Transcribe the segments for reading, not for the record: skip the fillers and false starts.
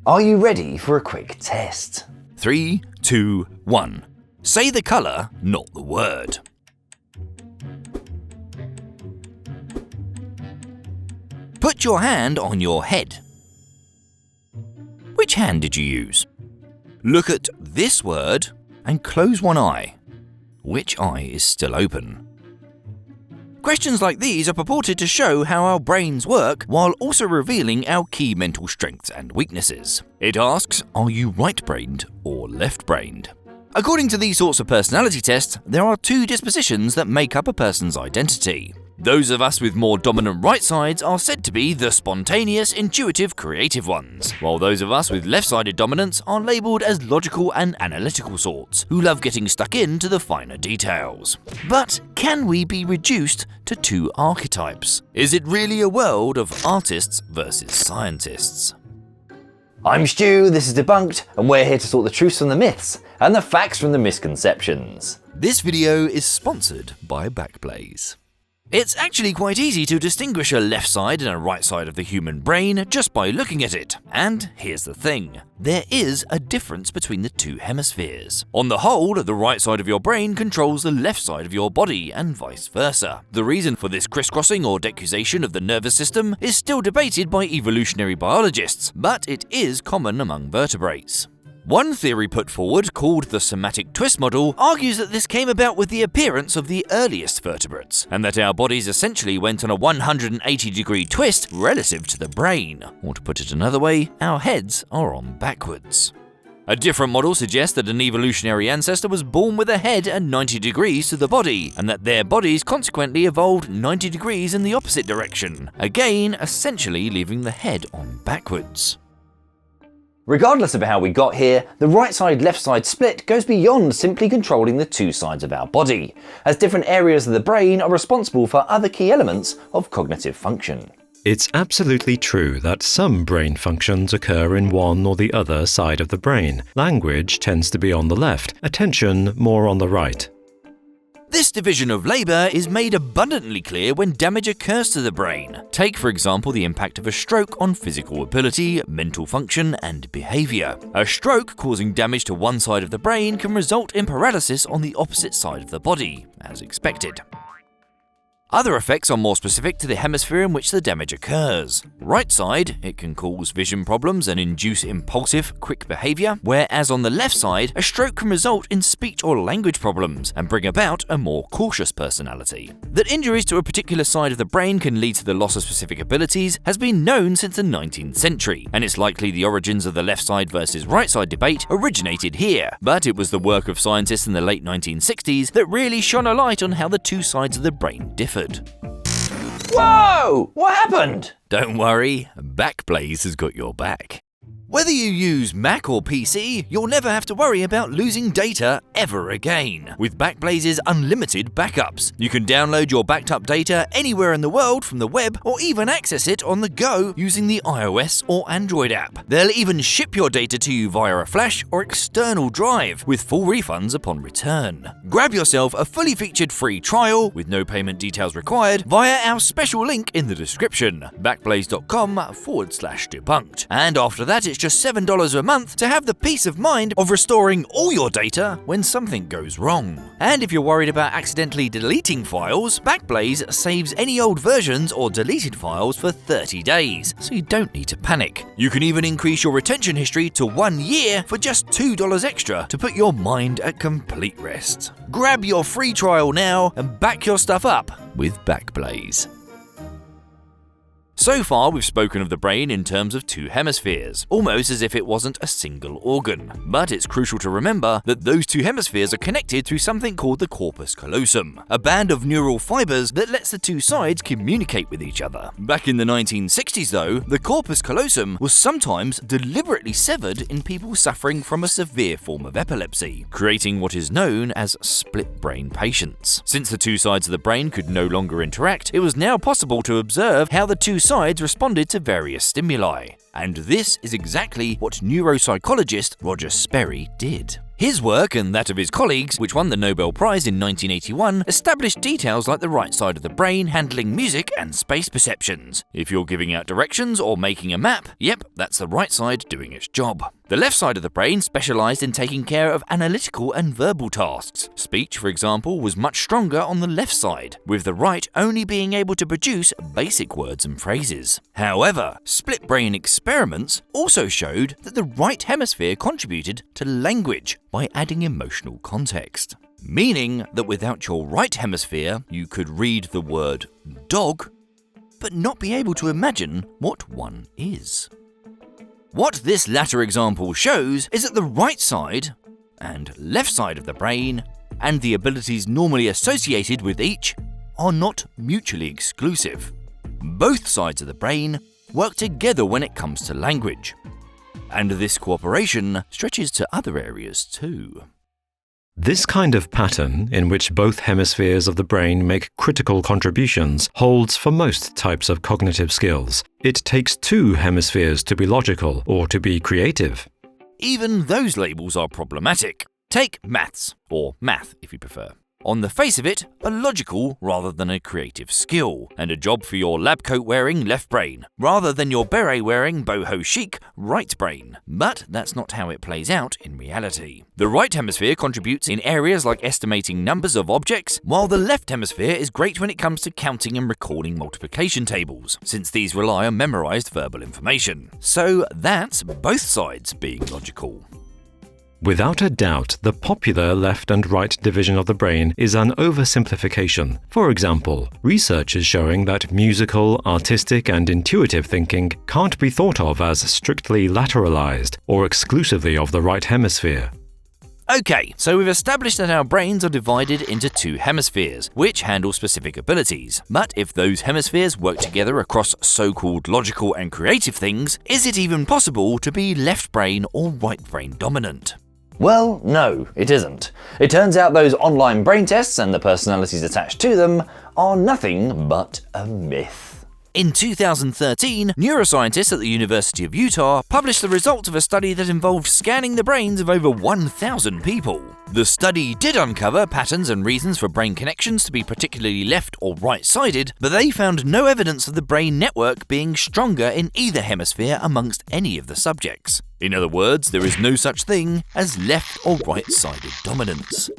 Are you ready for a quick test? 3, 2, 1. Say the colour, not the word. Put your hand on your head. Which hand did you use? Look at this word and close one eye. Which eye is still open? Questions like these are purported to show how our brains work while also revealing our key mental strengths and weaknesses. It asks, are you right-brained or left-brained? According to these sorts of personality tests, there are two dispositions that make up a person's identity. Those of us with more dominant right sides are said to be the spontaneous, intuitive, creative ones, while those of us with left-sided dominance are labelled as logical and analytical sorts, who love getting stuck into the finer details. But can we be reduced to two archetypes? Is it really a world of artists versus scientists? I'm Stu, this is Debunked, and we're here to sort the truths from the myths and the facts from the misconceptions. This video is sponsored by Backblaze. It's actually quite easy to distinguish a left side and a right side of the human brain just by looking at it. And here's the thing, there is a difference between the two hemispheres. On the whole, the right side of your brain controls the left side of your body and vice versa. The reason for this crisscrossing or decusation of the nervous system is still debated by evolutionary biologists, but it is common among vertebrates. One theory put forward, called the somatic twist model, argues that this came about with the appearance of the earliest vertebrates, and that our bodies essentially went on a 180-degree twist relative to the brain. Or to put it another way, our heads are on backwards. A different model suggests that an evolutionary ancestor was born with a head at 90 degrees to the body, and that their bodies consequently evolved 90 degrees in the opposite direction, again essentially leaving the head on backwards. Regardless of how we got here, the right side-left side split goes beyond simply controlling the two sides of our body, as different areas of the brain are responsible for other key elements of cognitive function. It's absolutely true that some brain functions occur in one or the other side of the brain. Language tends to be on the left, attention more on the right. This division of labour is made abundantly clear when damage occurs to the brain. Take, for example, the impact of a stroke on physical ability, mental function, and behaviour. A stroke causing damage to one side of the brain can result in paralysis on the opposite side of the body, as expected. Other effects are more specific to the hemisphere in which the damage occurs. Right side, it can cause vision problems and induce impulsive, quick behaviour, whereas on the left side, a stroke can result in speech or language problems and bring about a more cautious personality. That injuries to a particular side of the brain can lead to the loss of specific abilities has been known since the 19th century, and it's likely the origins of the left side versus right side debate originated here, but it was the work of scientists in the late 1960s that really shone a light on how the two sides of the brain differed. Whoa! What happened? Don't worry, Backblaze has got your back. Whether you use Mac or PC, you'll never have to worry about losing data ever again. With Backblaze's unlimited backups, you can download your backed up data anywhere in the world from the web or even access it on the go using the iOS or Android app. They'll even ship your data to you via a flash or external drive with full refunds upon return. Grab yourself a fully featured free trial with no payment details required via our special link in the description, backblaze.com/debunked. And after that, it's just $7 a month to have the peace of mind of restoring all your data when something goes wrong. And if you're worried about accidentally deleting files, Backblaze saves any old versions or deleted files for 30 days, so you don't need to panic. You can even increase your retention history to 1 year for just $2 extra to put your mind at complete rest. Grab your free trial now and back your stuff up with Backblaze. So far, we've spoken of the brain in terms of two hemispheres, almost as if it wasn't a single organ. But it's crucial to remember that those two hemispheres are connected through something called the corpus callosum, a band of neural fibers that lets the two sides communicate with each other. Back in the 1960s, though, the corpus callosum was sometimes deliberately severed in people suffering from a severe form of epilepsy, creating what is known as split brain patients. Since the two sides of the brain could no longer interact, it was now possible to observe how the two sides responded to various stimuli. And this is exactly what neuropsychologist Roger Sperry did. His work and that of his colleagues, which won the Nobel Prize in 1981, established details like the right side of the brain handling music and space perceptions. If you're giving out directions or making a map, yep, that's the right side doing its job. The left side of the brain specialised in taking care of analytical and verbal tasks. Speech, for example, was much stronger on the left side, with the right only being able to produce basic words and phrases. However, split brain experiments also showed that the right hemisphere contributed to language by adding emotional context. Meaning that without your right hemisphere, you could read the word dog, but not be able to imagine what one is. What this latter example shows is that the right side and left side of the brain, and the abilities normally associated with each, are not mutually exclusive. Both sides of the brain work together when it comes to language. And this cooperation stretches to other areas too. This kind of pattern, in which both hemispheres of the brain make critical contributions, holds for most types of cognitive skills. It takes two hemispheres to be logical or to be creative. Even those labels are problematic. Take maths, or math if you prefer. On the face of it, a logical rather than a creative skill, and a job for your lab coat wearing left brain, rather than your beret wearing boho chic right brain. But that's not how it plays out in reality. The right hemisphere contributes in areas like estimating numbers of objects, while the left hemisphere is great when it comes to counting and recalling multiplication tables, since these rely on memorized verbal information. So that's both sides being logical. Without a doubt, the popular left and right division of the brain is an oversimplification. For example, research is showing that musical, artistic, and intuitive thinking can't be thought of as strictly lateralized or exclusively of the right hemisphere. Okay, so we've established that our brains are divided into two hemispheres, which handle specific abilities. But if those hemispheres work together across so-called logical and creative things, is it even possible to be left brain or right brain dominant? Well, no, it isn't. It turns out those online brain tests and the personalities attached to them are nothing but a myth. In 2013, neuroscientists at the University of Utah published the results of a study that involved scanning the brains of over 1,000 people. The study did uncover patterns and reasons for brain connections to be particularly left or right-sided, but they found no evidence of the brain network being stronger in either hemisphere amongst any of the subjects. In other words, there is no such thing as left or right-sided dominance.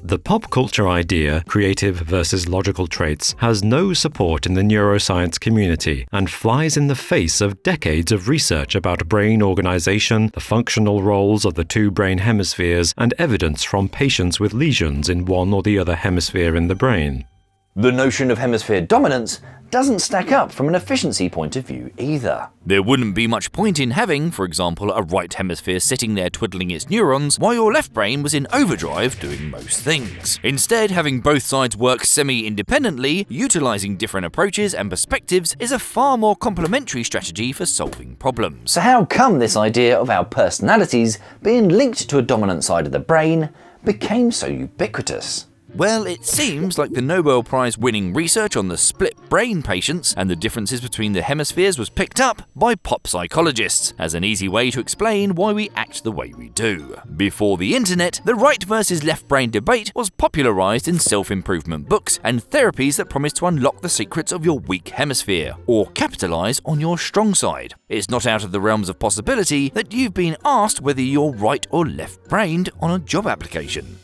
The pop culture idea, creative versus logical traits, has no support in the neuroscience community and flies in the face of decades of research about brain organization, the functional roles of the two brain hemispheres, and evidence from patients with lesions in one or the other hemisphere in the brain. The notion of hemisphere dominance doesn't stack up from an efficiency point of view either. There wouldn't be much point in having, for example, a right hemisphere sitting there twiddling its neurons while your left brain was in overdrive doing most things. Instead, having both sides work semi-independently, utilizing different approaches and perspectives, is a far more complementary strategy for solving problems. So how come this idea of our personalities being linked to a dominant side of the brain became so ubiquitous? Well, it seems like the Nobel Prize-winning research on the split brain patients and the differences between the hemispheres was picked up by pop psychologists as an easy way to explain why we act the way we do. Before the internet, the right versus left brain debate was popularized in self-improvement books and therapies that promise to unlock the secrets of your weak hemisphere, or capitalize on your strong side. It's not out of the realms of possibility that you've been asked whether you're right or left-brained on a job application.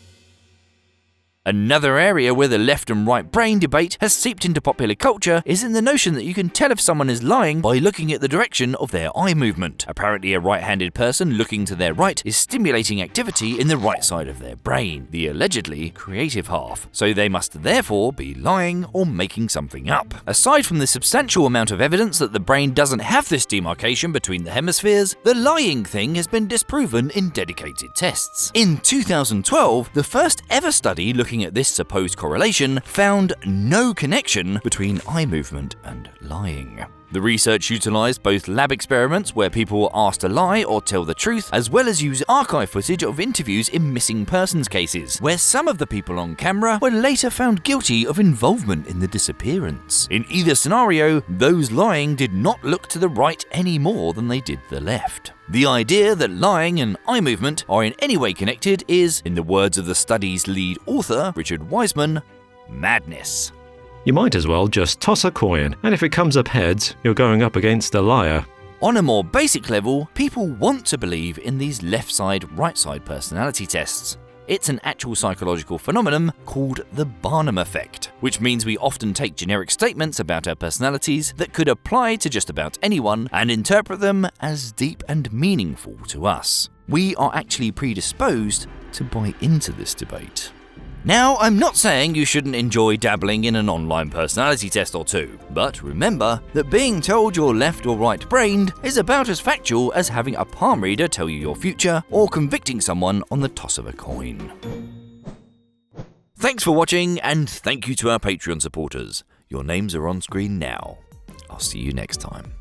Another area where the left and right brain debate has seeped into popular culture is in the notion that you can tell if someone is lying by looking at the direction of their eye movement. Apparently, a right-handed person looking to their right is stimulating activity in the right side of their brain, the allegedly creative half, so they must therefore be lying or making something up. Aside from the substantial amount of evidence that the brain doesn't have this demarcation between the hemispheres, the lying thing has been disproven in dedicated tests. In 2012, the first ever study looking at this supposed correlation found no connection between eye movement and lying. The research utilized both lab experiments where people were asked to lie or tell the truth, as well as use archive footage of interviews in missing persons cases, where some of the people on camera were later found guilty of involvement in the disappearance. In either scenario, those lying did not look to the right any more than they did the left. The idea that lying and eye movement are in any way connected is, in the words of the study's lead author, Richard Wiseman, madness. You might as well just toss a coin, and if it comes up heads, you're going up against a liar. On a more basic level, people want to believe in these left side, right side personality tests. It's an actual psychological phenomenon called the Barnum effect, which means we often take generic statements about our personalities that could apply to just about anyone and interpret them as deep and meaningful to us. We are actually predisposed to buy into this debate. Now, I'm not saying you shouldn't enjoy dabbling in an online personality test or two, but remember that being told you're left or right-brained is about as factual as having a palm reader tell you your future or convicting someone on the toss of a coin. Thanks for watching, and thank you to our Patreon supporters. Your names are on screen now. I'll see you next time.